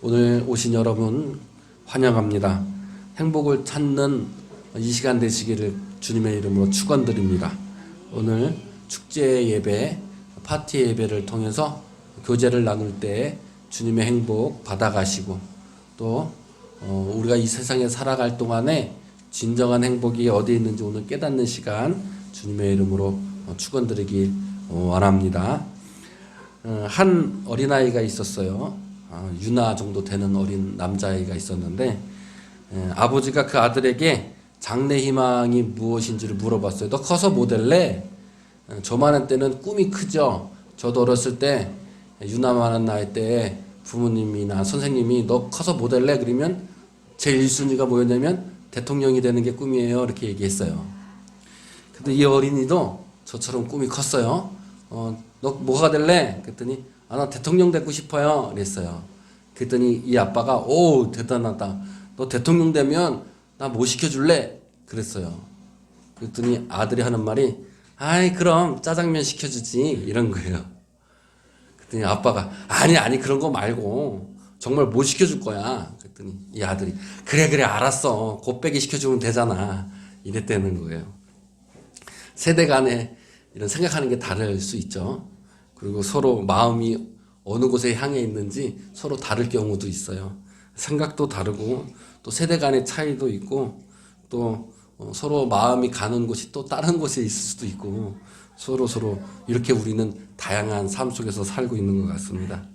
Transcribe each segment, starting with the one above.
오늘 오신 여러분 환영합니다. 행복을 찾는 이 시간 되시기를 주님의 이름으로 축원드립니다. 오늘 축제 예배, 파티 예배를 통해서 교제를 나눌 때 주님의 행복 받아가시고 또 우리가 이 세상에 살아갈 동안에 진정한 행복이 어디에 있는지 오늘 깨닫는 시간 주님의 이름으로 축원드리길 원합니다. 한 어린아이가 있었어요. 유나 정도 되는 어린 남자아이가 있었는데 아버지가 그 아들에게 장래 희망이 무엇인지를 물어봤어요. 너 커서 뭐 될래? 저만한 때는 꿈이 크죠. 저도 어렸을 때 유나만한 나이 때 부모님이나 선생님이 너 커서 뭐 될래? 그러면 제 1순위가 뭐였냐면 대통령이 되는 게 꿈이에요. 이렇게 얘기했어요. 근데 이 어린이도 저처럼 꿈이 컸어요. 너 뭐가 될래? 그랬더니 나 대통령 되고 싶어요. 그랬어요. 그랬더니 이 아빠가 오 대단하다. 너 대통령 되면 나 뭐 시켜줄래? 그랬어요. 그랬더니 아들이 하는 말이 아이 그럼 짜장면 시켜주지 이런 거예요. 그랬더니 아빠가 아니 그런 거 말고 정말 뭐 시켜줄 거야. 그랬더니 이 아들이 그래 알았어. 곱빼기 시켜주면 되잖아. 이랬다는 거예요. 세대 간에 이런 생각하는 게 다를 수 있죠. 그리고 서로 마음이 어느 곳에 향해 있는지 서로 다를 경우도 있어요. 생각도 다르고 또 세대 간의 차이도 있고 또 서로 마음이 가는 곳이 또 다른 곳에 있을 수도 있고 서로 이렇게 우리는 다양한 삶 속에서 살고 있는 것 같습니다.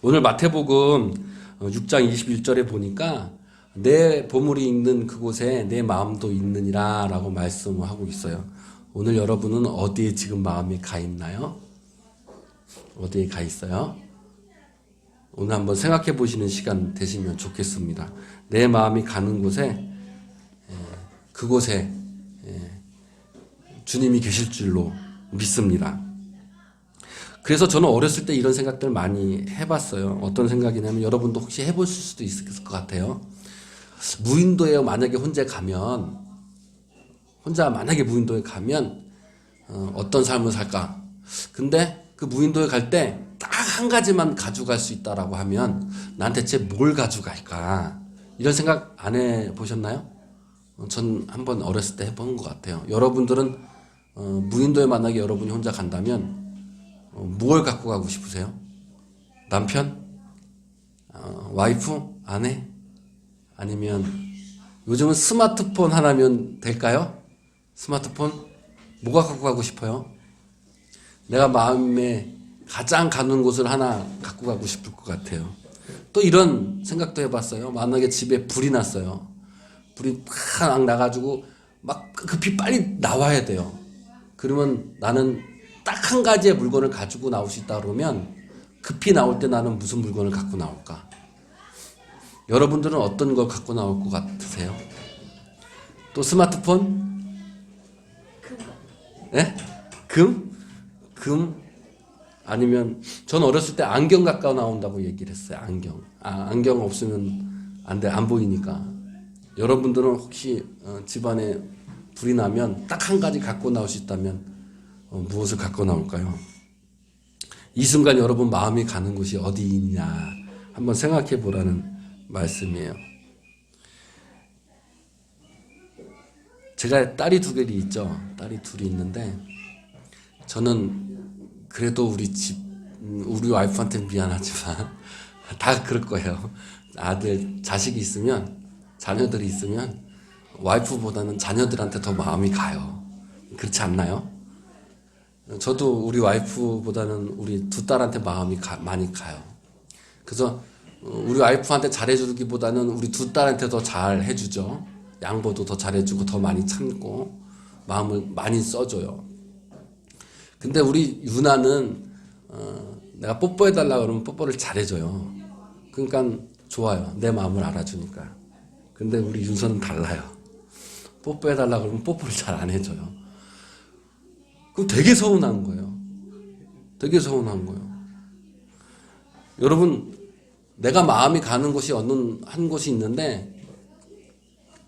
오늘 마태복음 6장 21절에 보니까 내 보물이 있는 그곳에 내 마음도 있느니라 라고 말씀하고 있어요. 오늘 여러분은 어디에 지금 마음이 가 있나요? 어디에 가 있어요? 오늘 한번 생각해 보시는 시간 되시면 좋겠습니다. 내 마음이 가는 곳에 그곳에 주님이 계실 줄로 믿습니다. 그래서 저는 어렸을 때 이런 생각들 많이 해봤어요. 어떤 생각이냐면 여러분도 혹시 해보실 수도 있을 것 같아요. 무인도에 만약에 만약에 무인도에 가면 어떤 삶을 살까? 근데 그 무인도에 갈 때 딱 한 가지만 가져갈 수 있다라고 하면 난 대체 뭘 가져갈까? 이런 생각 안 해보셨나요? 전 한번 어렸을 때 해본 것 같아요. 여러분들은 무인도에 만약에 여러분이 혼자 간다면 뭘 갖고 가고 싶으세요? 남편? 와이프? 아내? 아니면 요즘은 스마트폰 하나면 될까요? 스마트폰? 뭐가 갖고 가고 싶어요? 내가 마음에 가장 가는 곳을 하나 갖고 가고 싶을 것 같아요. 또 이런 생각도 해봤어요. 만약에 집에 불이 났어요. 불이 팍 나가지고 막 급히 빨리 나와야 돼요. 그러면 나는 딱 한 가지의 물건을 가지고 나올 수 있다 그러면 급히 나올 때 나는 무슨 물건을 갖고 나올까? 여러분들은 어떤 걸 갖고 나올 것 같으세요? 또 스마트폰? 네? 금? 아니면 전 어렸을 때 안경 갖고 나온다고 얘기를 했어요. 안경 없으면 안 돼. 안 보이니까. 여러분들은 혹시 집안에 불이 나면 딱 한 가지 갖고 나올 수 있다면 무엇을 갖고 나올까요? 이 순간 여러분 마음이 가는 곳이 어디 있냐 한번 생각해 보라는 말씀이에요. 제가 딸이 두 개이 있죠. 딸이 둘이 있는데 저는 그래도 우리 와이프한테는 미안하지만 다 그럴 거예요. 자식이 있으면 자녀들이 있으면 와이프보다는 자녀들한테 더 마음이 가요. 그렇지 않나요? 저도 우리 와이프보다는 우리 두 딸한테 마음이 많이 가요. 그래서 우리 와이프한테 잘해주기보다는 우리 두 딸한테 더 잘해주죠. 양보도 더 잘해주고 더 많이 참고 마음을 많이 써줘요. 근데 우리 유나는 내가 뽀뽀해달라 그러면 뽀뽀를 잘해줘요. 그러니까 좋아요. 내 마음을 알아주니까. 근데 우리 윤서는 달라요. 뽀뽀해달라 그러면 뽀뽀를 잘 안 해줘요. 그럼 되게 서운한 거예요. 여러분 내가 마음이 가는 곳이 어느 한 곳이 있는데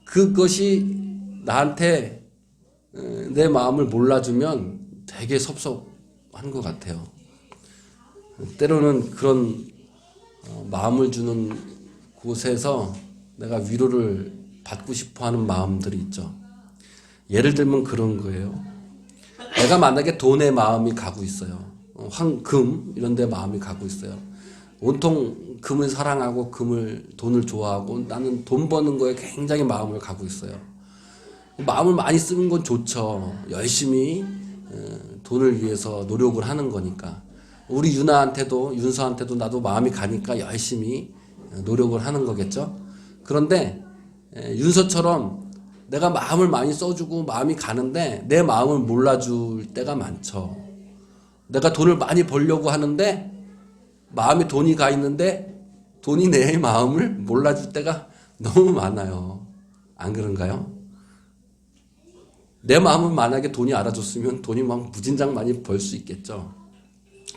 그것이 나한테 내 마음을 몰라주면 되게 섭섭한 것 같아요. 때로는 그런 마음을 주는 곳에서 내가 위로를 받고 싶어 하는 마음들이 있죠. 예를 들면 그런 거예요. 내가 만약에 돈에 마음이 가고 있어요. 황금 이런 데 마음이 가고 있어요. 온통 금을 사랑하고 돈을 좋아하고 나는 돈 버는 거에 굉장히 마음을 가고 있어요. 마음을 많이 쓰는 건 좋죠. 열심히 돈을 위해서 노력을 하는 거니까. 우리 윤서한테도 나도 마음이 가니까 열심히 노력을 하는 거겠죠. 그런데 윤서처럼 내가 마음을 많이 써주고 마음이 가는데 내 마음을 몰라줄 때가 많죠. 내가 돈을 많이 벌려고 하는데 마음에 돈이 가 있는데 돈이 내 마음을 몰라줄 때가 너무 많아요. 안 그런가요? 내 마음은 만약에 돈이 알아줬으면 돈이 막 무진장 많이 벌 수 있겠죠.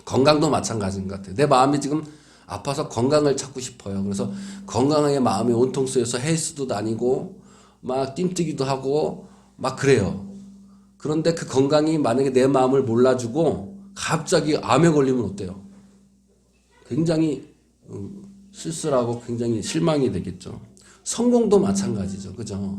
건강도 마찬가지인 것 같아요. 내 마음이 지금 아파서 건강을 찾고 싶어요. 그래서 건강하게 마음이 온통 쓰여서 헬스도 다니고 막 뜀뛰기도 하고 막 그래요. 그런데 그 건강이 만약에 내 마음을 몰라주고 갑자기 암에 걸리면 어때요? 굉장히 쓸쓸하고 굉장히 실망이 되겠죠. 성공도 마찬가지죠. 그죠?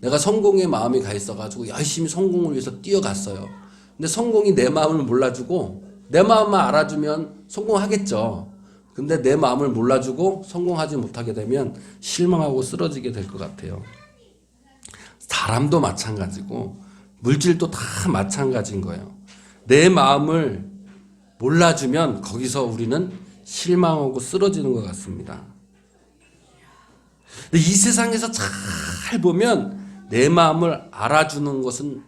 내가 성공에 마음이 가 있어가지고 열심히 성공을 위해서 뛰어갔어요. 근데 성공이 내 마음을 몰라주고 내 마음만 알아주면 성공하겠죠. 근데 내 마음을 몰라주고 성공하지 못하게 되면 실망하고 쓰러지게 될 것 같아요. 사람도 마찬가지고 물질도 다 마찬가지인 거예요. 내 마음을 몰라주면 거기서 우리는 실망하고 쓰러지는 것 같습니다. 근데 이 세상에서 잘 보면 내 마음을 알아주는 것은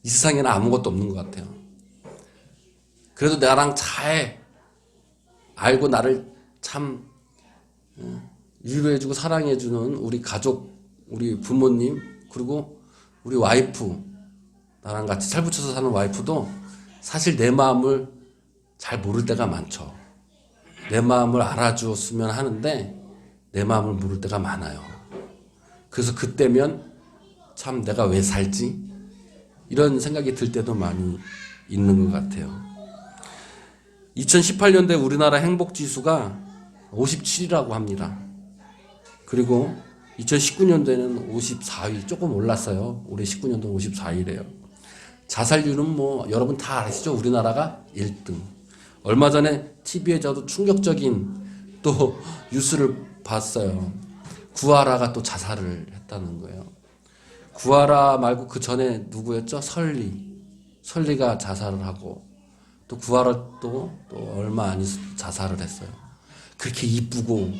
이 세상에는 아무것도 없는 것 같아요. 그래도 나랑 잘 알고 나를 참 위로해주고 사랑해주는 우리 가족, 우리 부모님, 그리고 우리 와이프, 나랑 같이 살붙여서 사는 와이프도 사실 내 마음을 잘 모를 때가 많죠. 내 마음을 알아주었으면 하는데 내 마음을 모를 때가 많아요. 그래서 그때면 참 내가 왜 살지? 이런 생각이 들 때도 많이 있는 것 같아요. 2018년도에 우리나라 행복지수가 57이라고 합니다. 그리고 2019년도에는 54위, 조금 올랐어요. 올해 19년도는 54위래요. 자살률은 뭐 여러분 다 아시죠? 우리나라가 1등. 얼마 전에 TV에 저도 충격적인 또 뉴스를 봤어요. 구하라가 또 자살을 했다는 거예요. 구하라 말고 그 전에 누구였죠? 설리가 자살을 하고 또 구하라 또 얼마 안 있어 자살을 했어요. 그렇게 이쁘고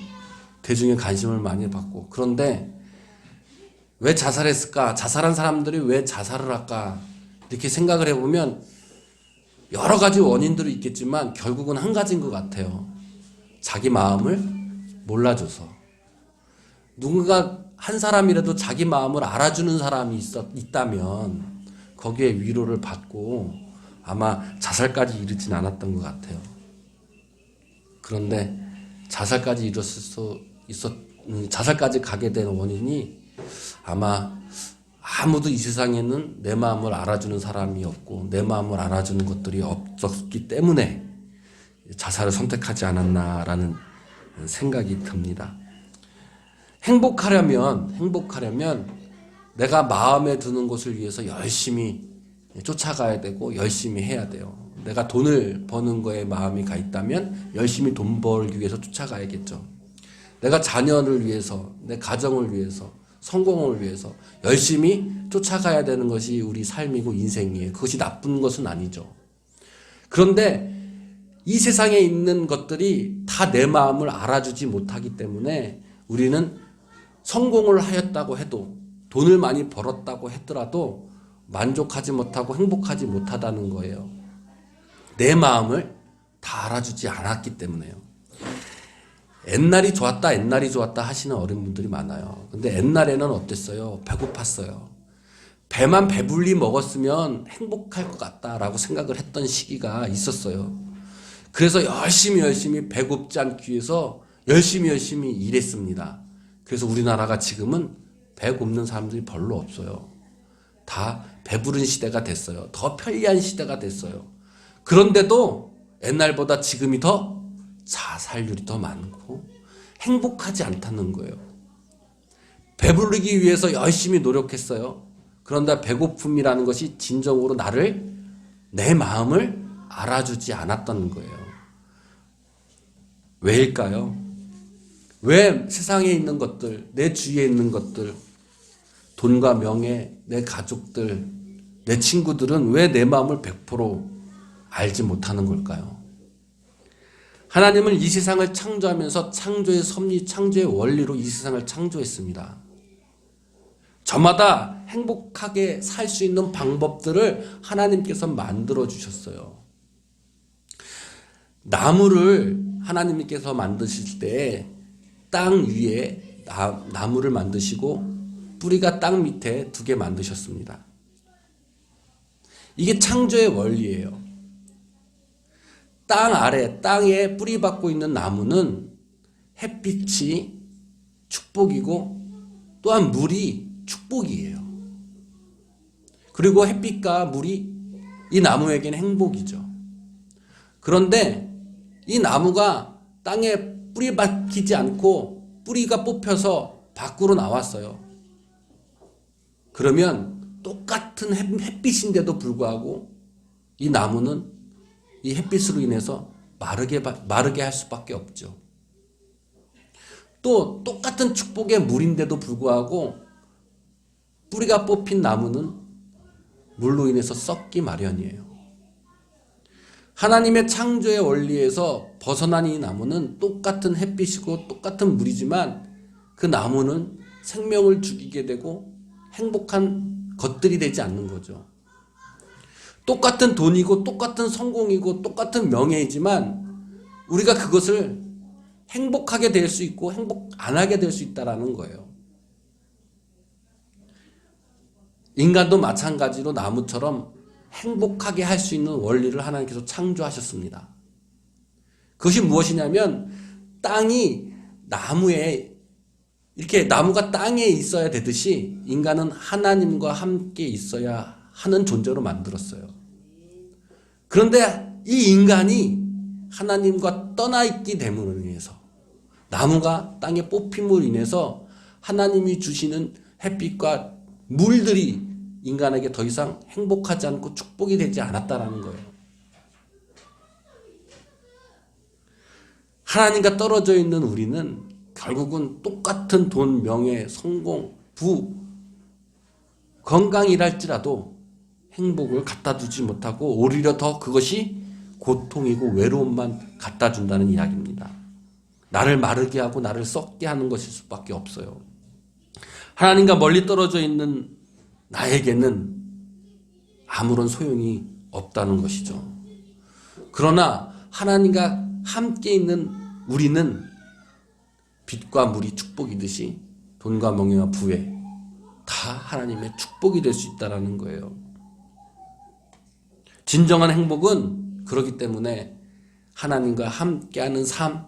대중의 관심을 많이 받고. 그런데 왜 자살했을까? 자살한 사람들이 왜 자살을 할까? 이렇게 생각을 해보면 여러 가지 원인들이 있겠지만 결국은 한 가지인 것 같아요. 자기 마음을 몰라줘서. 누군가 한 사람이라도 자기 마음을 알아주는 사람이 있다면 거기에 위로를 받고 아마 자살까지 이르진 않았던 것 같아요. 그런데 자살까지 자살까지 가게 된 원인이 아마 아무도 이 세상에는 내 마음을 알아주는 사람이 없고 내 마음을 알아주는 것들이 없었기 때문에 자살을 선택하지 않았나라는 생각이 듭니다. 행복하려면 내가 마음에 드는 것을 위해서 열심히 쫓아가야 되고 열심히 해야 돼요. 내가 돈을 버는 거에 마음이 가 있다면 열심히 돈 벌기 위해서 쫓아가야겠죠. 내가 자녀를 위해서, 내 가정을 위해서, 성공을 위해서 열심히 쫓아가야 되는 것이 우리 삶이고 인생이에요. 그것이 나쁜 것은 아니죠. 그런데 이 세상에 있는 것들이 다 내 마음을 알아주지 못하기 때문에 우리는 성공을 하였다고 해도 돈을 많이 벌었다고 했더라도 만족하지 못하고 행복하지 못하다는 거예요. 내 마음을 다 알아주지 않았기 때문에요. 옛날이 좋았다 하시는 어른분들이 많아요. 근데 옛날에는 어땠어요? 배고팠어요. 배만 배불리 먹었으면 행복할 것 같다라고 생각을 했던 시기가 있었어요. 그래서 열심히 배고프지 않기 위해서 열심히 일했습니다. 그래서 우리나라가 지금은 배고픈 사람들이 별로 없어요. 다 배부른 시대가 됐어요. 더 편리한 시대가 됐어요. 그런데도 옛날보다 지금이 더 자살률이 더 많고 행복하지 않다는 거예요. 배부르기 위해서 열심히 노력했어요. 그런데 배고픔이라는 것이 진정으로 내 마음을 알아주지 않았던 거예요. 왜일까요? 왜 세상에 있는 것들, 내 주위에 있는 것들, 돈과 명예, 내 가족들, 내 친구들은 왜 내 마음을 100% 알지 못하는 걸까요? 하나님은 이 세상을 창조하면서 창조의 섭리, 창조의 원리로 이 세상을 창조했습니다. 저마다 행복하게 살 수 있는 방법들을 하나님께서 만들어 주셨어요. 나무를 하나님께서 만드실 때 땅 위에 나무를 만드시고 뿌리가 땅 밑에 2개 만드셨습니다. 이게 창조의 원리예요. 땅 아래, 땅에 뿌리 박고 있는 나무는 햇빛이 축복이고 또한 물이 축복이에요. 그리고 햇빛과 물이 이 나무에게는 행복이죠. 그런데 이 나무가 땅에 뿌리 박히지 않고 뿌리가 뽑혀서 밖으로 나왔어요. 그러면 똑같은 햇빛인데도 불구하고 이 나무는 이 햇빛으로 인해서 마르게 할 수밖에 없죠. 또 똑같은 축복의 물인데도 불구하고 뿌리가 뽑힌 나무는 물로 인해서 썩기 마련이에요. 하나님의 창조의 원리에서 벗어난 이 나무는 똑같은 햇빛이고 똑같은 물이지만 그 나무는 생명을 죽이게 되고 행복한 것들이 되지 않는 거죠. 똑같은 돈이고 똑같은 성공이고 똑같은 명예이지만 우리가 그것을 행복하게 될 수 있고 행복 안 하게 될 수 있다는 거예요. 인간도 마찬가지로 나무처럼 행복하게 할 수 있는 원리를 하나님께서 창조하셨습니다. 그것이 무엇이냐면 땅이 나무에 이렇게 나무가 땅에 있어야 되듯이 인간은 하나님과 함께 있어야 하는 존재로 만들었어요. 그런데 이 인간이 하나님과 떠나 있기 때문에 인해서 나무가 땅에 뽑힘으로 인해서 하나님이 주시는 햇빛과 물들이 인간에게 더 이상 행복하지 않고 축복이 되지 않았다라는 거예요. 하나님과 떨어져 있는 우리는 결국은 똑같은 돈, 명예, 성공, 부, 건강이랄지라도 행복을 갖다 주지 못하고 오히려 더 그것이 고통이고 외로움만 갖다 준다는 이야기입니다. 나를 마르게 하고 나를 썩게 하는 것일 수밖에 없어요. 하나님과 멀리 떨어져 있는 나에게는 아무런 소용이 없다는 것이죠. 그러나 하나님과 함께 있는 우리는 빛과 물이 축복이듯이 돈과 명예와 부에 다 하나님의 축복이 될 수 있다는 거예요. 진정한 행복은 그렇기 때문에 하나님과 함께하는 삶,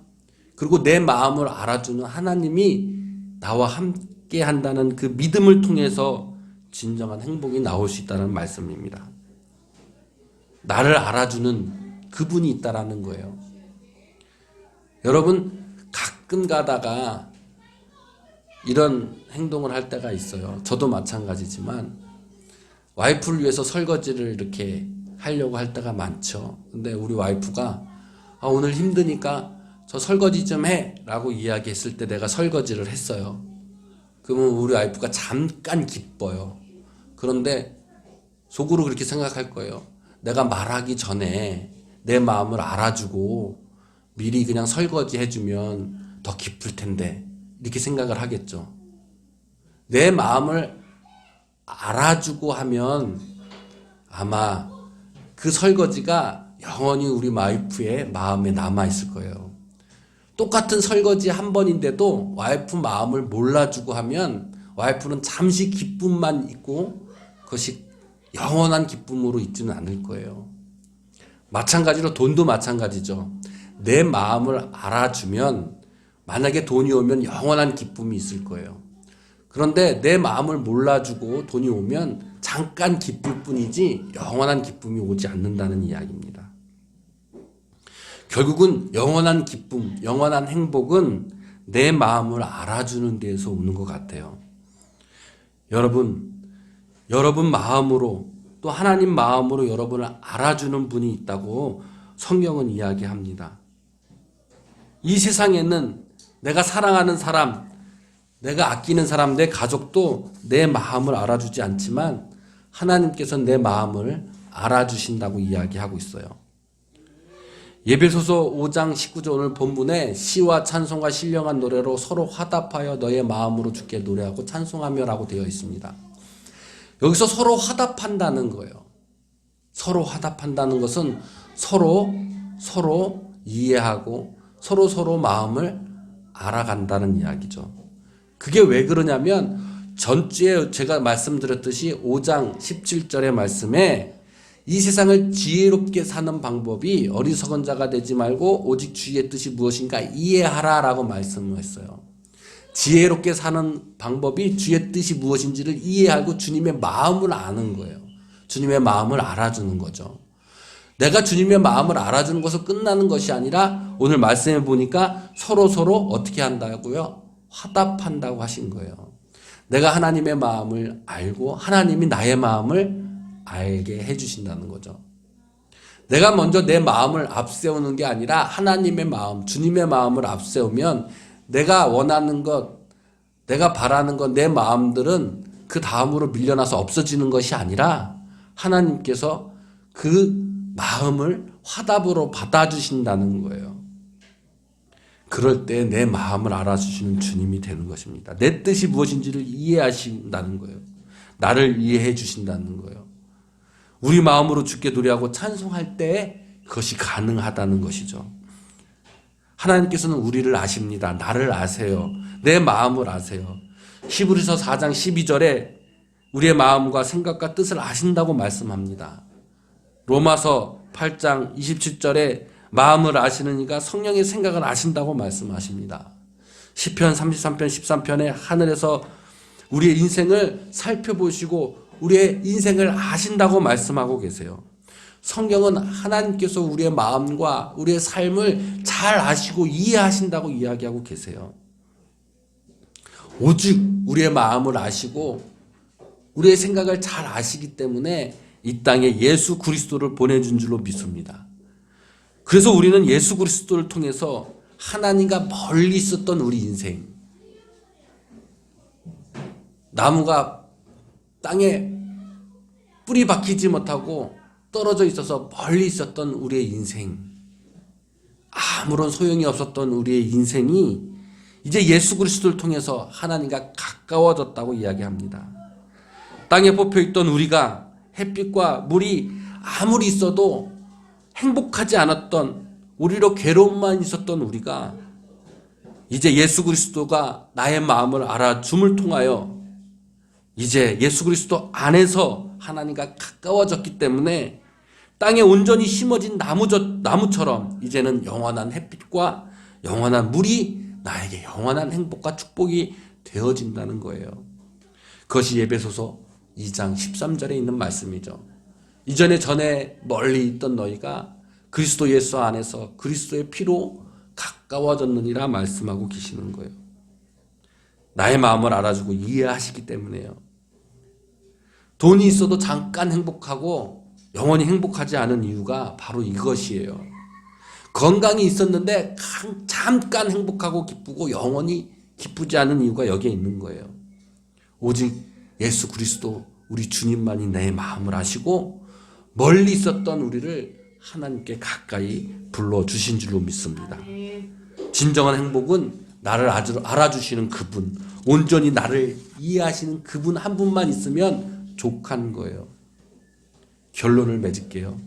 그리고 내 마음을 알아주는 하나님이 나와 함께 한다는 그 믿음을 통해서 진정한 행복이 나올 수 있다는 말씀입니다. 나를 알아주는 그분이 있다라는 거예요. 여러분 가끔 가다가 이런 행동을 할 때가 있어요. 저도 마찬가지지만 와이프를 위해서 설거지를 이렇게 하려고 할 때가 많죠. 근데 우리 와이프가 오늘 힘드니까 저 설거지 좀 해 라고 이야기했을 때 내가 설거지를 했어요. 그러면 우리 와이프가 잠깐 기뻐요. 그런데 속으로 그렇게 생각할 거예요. 내가 말하기 전에 내 마음을 알아주고 미리 그냥 설거지 해주면 더 기쁠 텐데 이렇게 생각을 하겠죠. 내 마음을 알아주고 하면 아마 그 설거지가 영원히 우리 와이프의 마음에 남아있을 거예요. 똑같은 설거지 한 번인데도 와이프 마음을 몰라주고 하면 와이프는 잠시 기쁨만 있고 그것이 영원한 기쁨으로 있지는 않을 거예요. 마찬가지로 돈도 마찬가지죠. 내 마음을 알아주면 만약에 돈이 오면 영원한 기쁨이 있을 거예요. 그런데 내 마음을 몰라주고 돈이 오면 잠깐 기쁠 뿐이지 영원한 기쁨이 오지 않는다는 이야기입니다. 결국은 영원한 기쁨, 영원한 행복은 내 마음을 알아주는 데에서 오는 것 같아요. 여러분 마음으로 또 하나님 마음으로 여러분을 알아주는 분이 있다고 성경은 이야기합니다. 이 세상에는 내가 사랑하는 사람, 내가 아끼는 사람, 내 가족도 내 마음을 알아주지 않지만 하나님께서 내 마음을 알아주신다고 이야기하고 있어요. 에베소서 5장 19절 오늘 본문에 시와 찬송과 신령한 노래로 서로 화답하여 너의 마음으로 주께 노래하고 찬송하며라고 되어 있습니다. 여기서 서로 화답한다는 거예요. 서로 화답한다는 것은 서로 이해하고 서로 마음을 알아간다는 이야기죠. 그게 왜 그러냐면 전주에 제가 말씀드렸듯이 5장 17절의 말씀에 이 세상을 지혜롭게 사는 방법이 어리석은 자가 되지 말고 오직 주의 뜻이 무엇인가 이해하라라고 말씀을 했어요. 지혜롭게 사는 방법이 주의 뜻이 무엇인지를 이해하고 주님의 마음을 아는 거예요. 주님의 마음을 알아주는 거죠. 내가 주님의 마음을 알아주는 것으로 끝나는 것이 아니라 오늘 말씀해 보니까 서로 어떻게 한다고요? 화답한다고 하신 거예요. 내가 하나님의 마음을 알고 하나님이 나의 마음을 알게 해주신다는 거죠. 내가 먼저 내 마음을 앞세우는 게 아니라 하나님의 마음, 주님의 마음을 앞세우면 내가 원하는 것, 내가 바라는 것, 내 마음들은 그 다음으로 밀려나서 없어지는 것이 아니라 하나님께서 그 마음을 화답으로 받아주신다는 거예요. 그럴 때 내 마음을 알아주시는 주님이 되는 것입니다. 내 뜻이 무엇인지를 이해하신다는 거예요. 나를 이해해 주신다는 거예요. 우리 마음으로 주께 노래하고 찬송할 때 그것이 가능하다는 것이죠. 하나님께서는 우리를 아십니다. 나를 아세요. 내 마음을 아세요. 히브리서 4장 12절에 우리의 마음과 생각과 뜻을 아신다고 말씀합니다. 로마서 8장 27절에 마음을 아시는 이가 성령의 생각을 아신다고 말씀하십니다. 시편 33편 13편에 하늘에서 우리의 인생을 살펴보시고 우리의 인생을 아신다고 말씀하고 계세요. 성경은 하나님께서 우리의 마음과 우리의 삶을 잘 아시고 이해하신다고 이야기하고 계세요. 오직 우리의 마음을 아시고 우리의 생각을 잘 아시기 때문에 이 땅에 예수 그리스도를 보내준 줄로 믿습니다. 그래서 우리는 예수 그리스도를 통해서 하나님과 멀리 있었던 우리 인생, 나무가 땅에 뿌리 박히지 못하고 떨어져 있어서 멀리 있었던 우리의 인생, 아무런 소용이 없었던 우리의 인생이 이제 예수 그리스도를 통해서 하나님과 가까워졌다고 이야기합니다. 땅에 뽑혀있던 우리가 햇빛과 물이 아무리 있어도 행복하지 않았던, 우리로 괴로움만 있었던 우리가 이제 예수 그리스도가 나의 마음을 알아줌을 통하여 이제 예수 그리스도 안에서 하나님과 가까워졌기 때문에 땅에 온전히 심어진 나무처럼 이제는 영원한 햇빛과 영원한 물이 나에게 영원한 행복과 축복이 되어진다는 거예요. 그것이 에베소서 2장 13절에 있는 말씀이죠. 이전에 전에 멀리 있던 너희가 그리스도 예수 안에서 그리스도의 피로 가까워졌느니라 말씀하고 계시는 거예요. 나의 마음을 알아주고 이해하시기 때문에요. 돈이 있어도 잠깐 행복하고 영원히 행복하지 않은 이유가 바로 이것이에요. 건강이 있었는데 잠깐 행복하고 기쁘고 영원히 기쁘지 않은 이유가 여기에 있는 거예요. 오직 예수 그리스도 우리 주님만이 내 마음을 아시고 멀리 있었던 우리를 하나님께 가까이 불러주신 줄로 믿습니다. 진정한 행복은 나를 알아주시는 그분, 온전히 나를 이해하시는 그분 한 분만 있으면 족한 거예요. 결론을 맺을게요.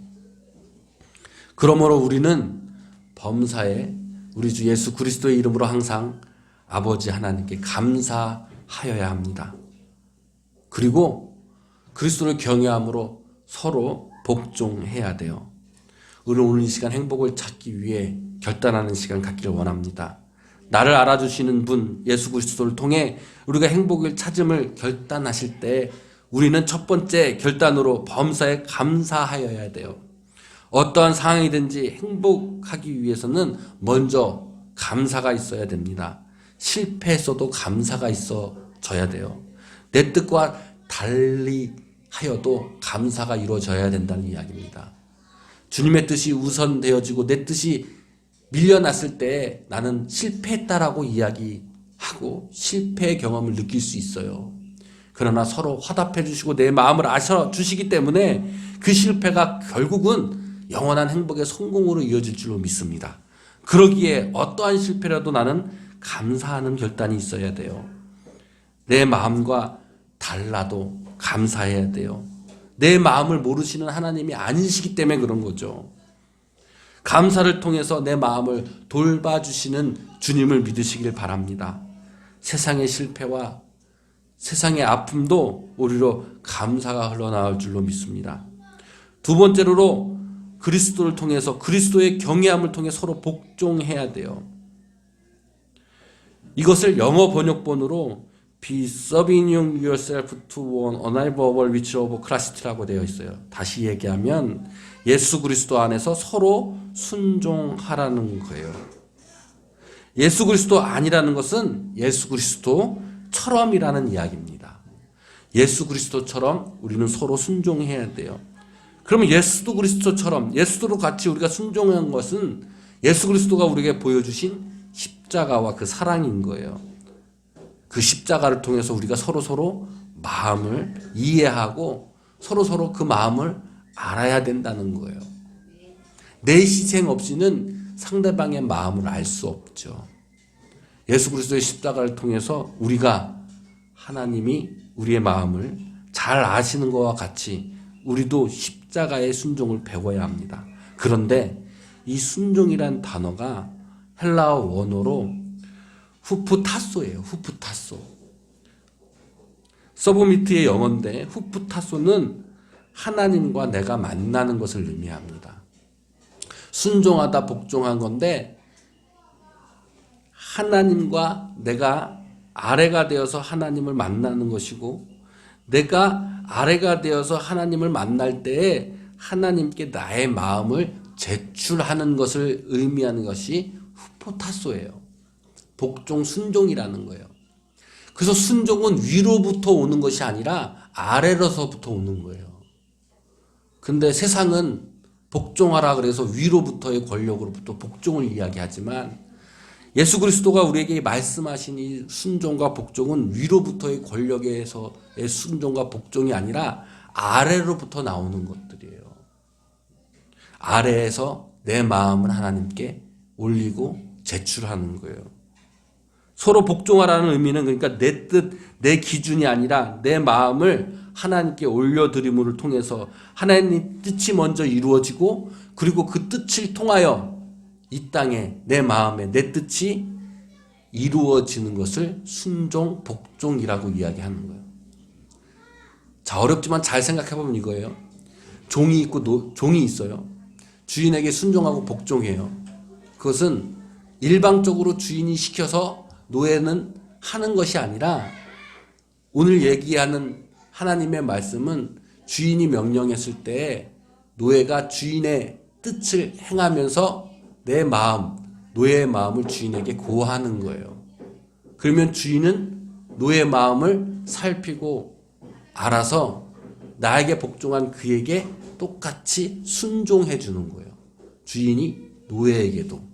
그러므로 우리는 범사에 우리 주 예수 그리스도의 이름으로 항상 아버지 하나님께 감사하여야 합니다. 그리고 그리스도를 경외함으로 서로 복종해야 돼요. 우리는 오늘 이 시간 행복을 찾기 위해 결단하는 시간 갖기를 원합니다. 나를 알아주시는 분 예수 그리스도를 통해 우리가 행복을 찾음을 결단하실 때 우리는 첫 번째 결단으로 범사에 감사하여야 돼요. 어떠한 상황이든지 행복하기 위해서는 먼저 감사가 있어야 됩니다. 실패했어도 감사가 있어져야 돼요. 내 뜻과 달리 하여도 감사가 이루어져야 된다는 이야기입니다. 주님의 뜻이 우선되어지고 내 뜻이 밀려났을 때 나는 실패했다라고 이야기하고 실패의 경험을 느낄 수 있어요. 그러나 서로 화답해 주시고 내 마음을 아셔 주시기 때문에 그 실패가 결국은 영원한 행복의 성공으로 이어질 줄로 믿습니다. 그러기에 어떠한 실패라도 나는 감사하는 결단이 있어야 돼요. 내 마음과 달라도 감사해야 돼요. 내 마음을 모르시는 하나님이 아니시기 때문에 그런 거죠. 감사를 통해서 내 마음을 돌봐주시는 주님을 믿으시길 바랍니다. 세상의 실패와 세상의 아픔도 우리로 감사가 흘러나올 줄로 믿습니다. 두 번째로 그리스도를 통해서 그리스도의 경외함을 통해 서로 복종해야 돼요. 이것을 영어 번역본으로 Be submitting yourself to one another which of Christ라고 되어 있어요. 다시 얘기하면 예수 그리스도 안에서 서로 순종하라는 거예요. 예수 그리스도 아니라는 것은 예수 그리스도처럼이라는 이야기입니다. 예수 그리스도처럼 우리는 서로 순종해야 돼요. 그러면 예수 그리스도처럼 예수로 같이 우리가 순종한 것은 예수 그리스도가 우리에게 보여주신 십자가와 그 사랑인 거예요. 그 십자가를 통해서 우리가 서로 마음을 이해하고 서로 그 마음을 알아야 된다는 거예요. 내 희생 없이는 상대방의 마음을 알 수 없죠. 예수 그리스도의 십자가를 통해서 우리가 하나님이 우리의 마음을 잘 아시는 것과 같이 우리도 십자가의 순종을 배워야 합니다. 그런데 이 순종이란 단어가 헬라어 원어로 후프타소예요. 후프타소. 서브미트의 영어인데 후프타소는 하나님과 내가 만나는 것을 의미합니다. 순종하다 복종한 건데 하나님과 내가 아래가 되어서 하나님을 만나는 것이고 내가 아래가 되어서 하나님을 만날 때에 하나님께 나의 마음을 제출하는 것을 의미하는 것이 후포타소예요. 복종, 순종이라는 거예요. 그래서 순종은 위로부터 오는 것이 아니라 아래로서부터 오는 거예요. 근데 세상은 복종하라 그래서 위로부터의 권력으로부터 복종을 이야기하지만 예수 그리스도가 우리에게 말씀하신 이 순종과 복종은 위로부터의 권력에서의 순종과 복종이 아니라 아래로부터 나오는 것들이에요. 아래에서 내 마음을 하나님께 올리고 제출하는 거예요. 서로 복종하라는 의미는 그러니까 내 뜻, 내 기준이 아니라 내 마음을 하나님께 올려드림을 통해서 하나님 뜻이 먼저 이루어지고 그리고 그 뜻을 통하여 이 땅에 내 마음에 내 뜻이 이루어지는 것을 순종, 복종이라고 이야기하는 거예요. 자, 어렵지만 잘 생각해보면 이거예요. 종이 있고 종이 있어요. 주인에게 순종하고 복종해요. 그것은 일방적으로 주인이 시켜서 노예는 하는 것이 아니라 오늘 얘기하는 하나님의 말씀은 주인이 명령했을 때 노예가 주인의 뜻을 행하면서 내 마음, 노예의 마음을 주인에게 고하는 거예요. 그러면 주인은 노예의 마음을 살피고 알아서 나에게 복종한 그에게 똑같이 순종해 주는 거예요. 주인이 노예에게도.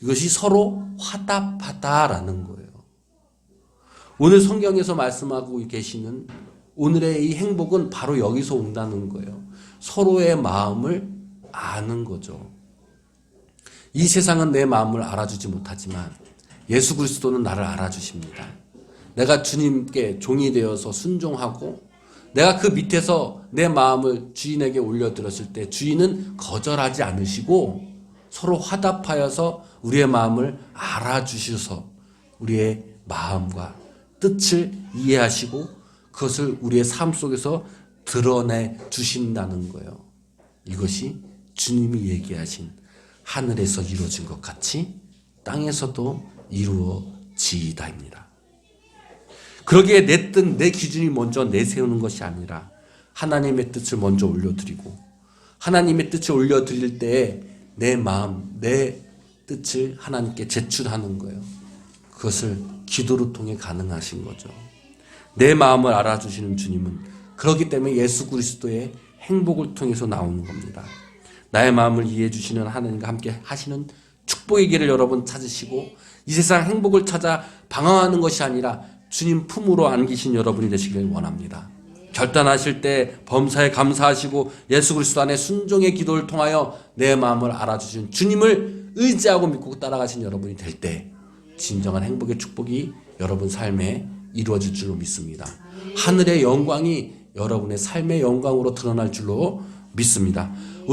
이것이 서로 화답하다라는 거예요. 오늘 성경에서 말씀하고 계시는 오늘의 이 행복은 바로 여기서 온다는 거예요. 서로의 마음을 아는 거죠. 이 세상은 내 마음을 알아주지 못하지만 예수 그리스도는 나를 알아주십니다. 내가 주님께 종이 되어서 순종하고 내가 그 밑에서 내 마음을 주인에게 올려드렸을 때 주인은 거절하지 않으시고 서로 화답하여서 우리의 마음을 알아주셔서 우리의 마음과 뜻을 이해하시고 그것을 우리의 삶 속에서 드러내 주신다는 거예요. 이것이 주님이 얘기하신 하늘에서 이루어진 것 같이 땅에서도 이루어지이다입니다. 그러기에 내 뜻, 내 기준이 먼저 내세우는 것이 아니라 하나님의 뜻을 먼저 올려드리고 하나님의 뜻을 올려드릴 때에 내 마음, 내 뜻을 하나님께 제출하는 거예요. 그것을 기도를 통해 가능하신 거죠. 내 마음을 알아주시는 주님은 그렇기 때문에 예수 그리스도의 행복을 통해서 나오는 겁니다. 나의 마음을 이해해 주시는 하나님과 함께 하시는 축복의 길을 여러분 찾으시고 이 세상 행복을 찾아 방황하는 것이 아니라 주님 품으로 안기신 여러분이 되시길 원합니다. 결단하실 때 범사에 감사하시고 예수 그리스도 안에 순종의 기도를 통하여 내 마음을 알아주신 주님을 의지하고 믿고 따라가신 여러분이 될 때 진정한 행복의 축복이 여러분 삶에 이루어질 줄로 믿습니다. 하늘의 영광이 여러분의 삶의 영광으로 드러날 줄로 믿습니다.